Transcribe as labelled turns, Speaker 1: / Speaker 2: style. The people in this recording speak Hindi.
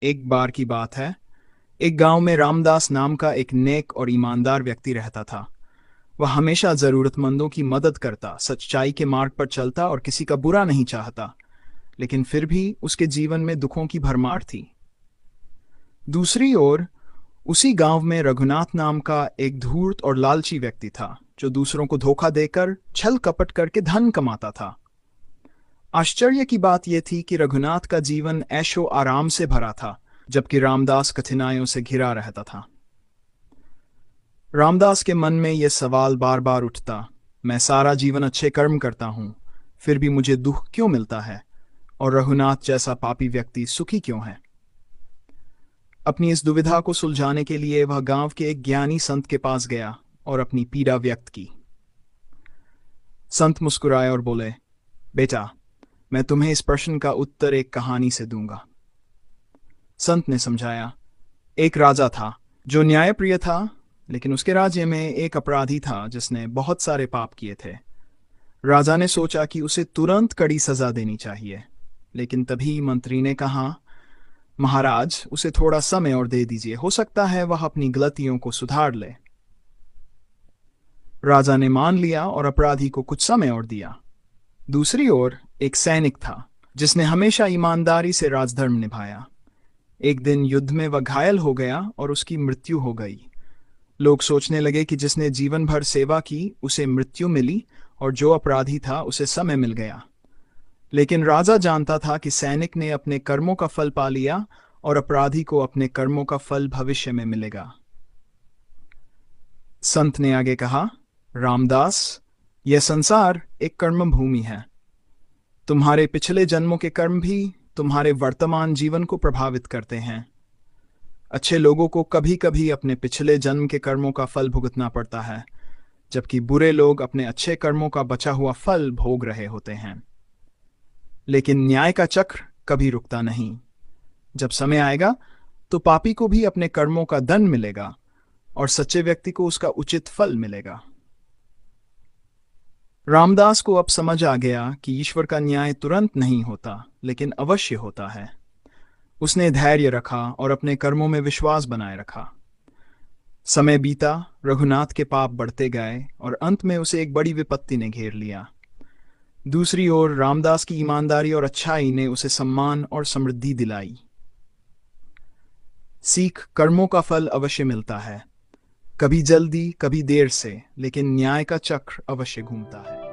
Speaker 1: एक बार की बात है। एक गांव में रामदास नाम का एक नेक और ईमानदार व्यक्ति रहता था। वह हमेशा जरूरतमंदों की मदद करता, सच्चाई के मार्ग पर चलता और किसी का बुरा नहीं चाहता। लेकिन फिर भी उसके जीवन में दुखों की भरमार थी। दूसरी ओर उसी गांव में रघुनाथ नाम का एक धूर्त और लालची व्यक्ति था, जो दूसरों को धोखा देकर, छल कपट करके धन कमाता था। आश्चर्य की बात यह थी कि रघुनाथ का जीवन ऐशो आराम से भरा था, जबकि रामदास कठिनाइयों से घिरा रहता था। रामदास के मन में यह सवाल बार बार उठता, मैं सारा जीवन अच्छे कर्म करता हूं, फिर भी मुझे दुख क्यों मिलता है, और रघुनाथ जैसा पापी व्यक्ति सुखी क्यों है। अपनी इस दुविधा को सुलझाने के लिए वह गांव के एक ज्ञानी संत के पास गया और अपनी पीड़ा व्यक्त की। संत मुस्कुराए और बोले, बेटा, मैं तुम्हें इस प्रश्न का उत्तर एक कहानी से दूंगा। संत ने समझाया, एक राजा था जो न्यायप्रिय था, लेकिन उसके राज्य में एक अपराधी था जिसने बहुत सारे पाप किए थे। राजा ने सोचा कि उसे तुरंत कड़ी सजा देनी चाहिए, लेकिन तभी मंत्री ने कहा, महाराज, उसे थोड़ा समय और दे दीजिए, हो सकता है वह अपनी गलतियों को सुधार ले। राजा ने मान लिया और अपराधी को कुछ समय और दिया। दूसरी ओर एक सैनिक था जिसने हमेशा ईमानदारी से राजधर्म निभाया। एक दिन युद्ध में वह घायल हो गया और उसकी मृत्यु हो गई। लोग सोचने लगे कि जिसने जीवन भर सेवा की उसे मृत्यु मिली, और जो अपराधी था उसे समय मिल गया। लेकिन राजा जानता था कि सैनिक ने अपने कर्मों का फल पा लिया और अपराधी को अपने कर्मों का फल भविष्य में मिलेगा। संत ने आगे कहा, रामदास, यह संसार एक कर्म भूमि है। तुम्हारे पिछले जन्मों के कर्म भी तुम्हारे वर्तमान जीवन को प्रभावित करते हैं। अच्छे लोगों को कभी कभी अपने पिछले जन्म के कर्मों का फल भुगतना पड़ता है, जबकि बुरे लोग अपने अच्छे कर्मों का बचा हुआ फल भोग रहे होते हैं। लेकिन न्याय का चक्र कभी रुकता नहीं। जब समय आएगा तो पापी को भी अपने कर्मों का दंड मिलेगा और सच्चे व्यक्ति को उसका उचित फल मिलेगा। रामदास को अब समझ आ गया कि ईश्वर का न्याय तुरंत नहीं होता, लेकिन अवश्य होता है। उसने धैर्य रखा और अपने कर्मों में विश्वास बनाए रखा। समय बीता, रघुनाथ के पाप बढ़ते गए और अंत में उसे एक बड़ी विपत्ति ने घेर लिया। दूसरी ओर रामदास की ईमानदारी और अच्छाई ने उसे सम्मान और समृद्धि दिलाई। सीख, कर्मों का फल अवश्य मिलता है, कभी जल्दी कभी देर से, लेकिन न्याय का चक्र अवश्य घूमता है।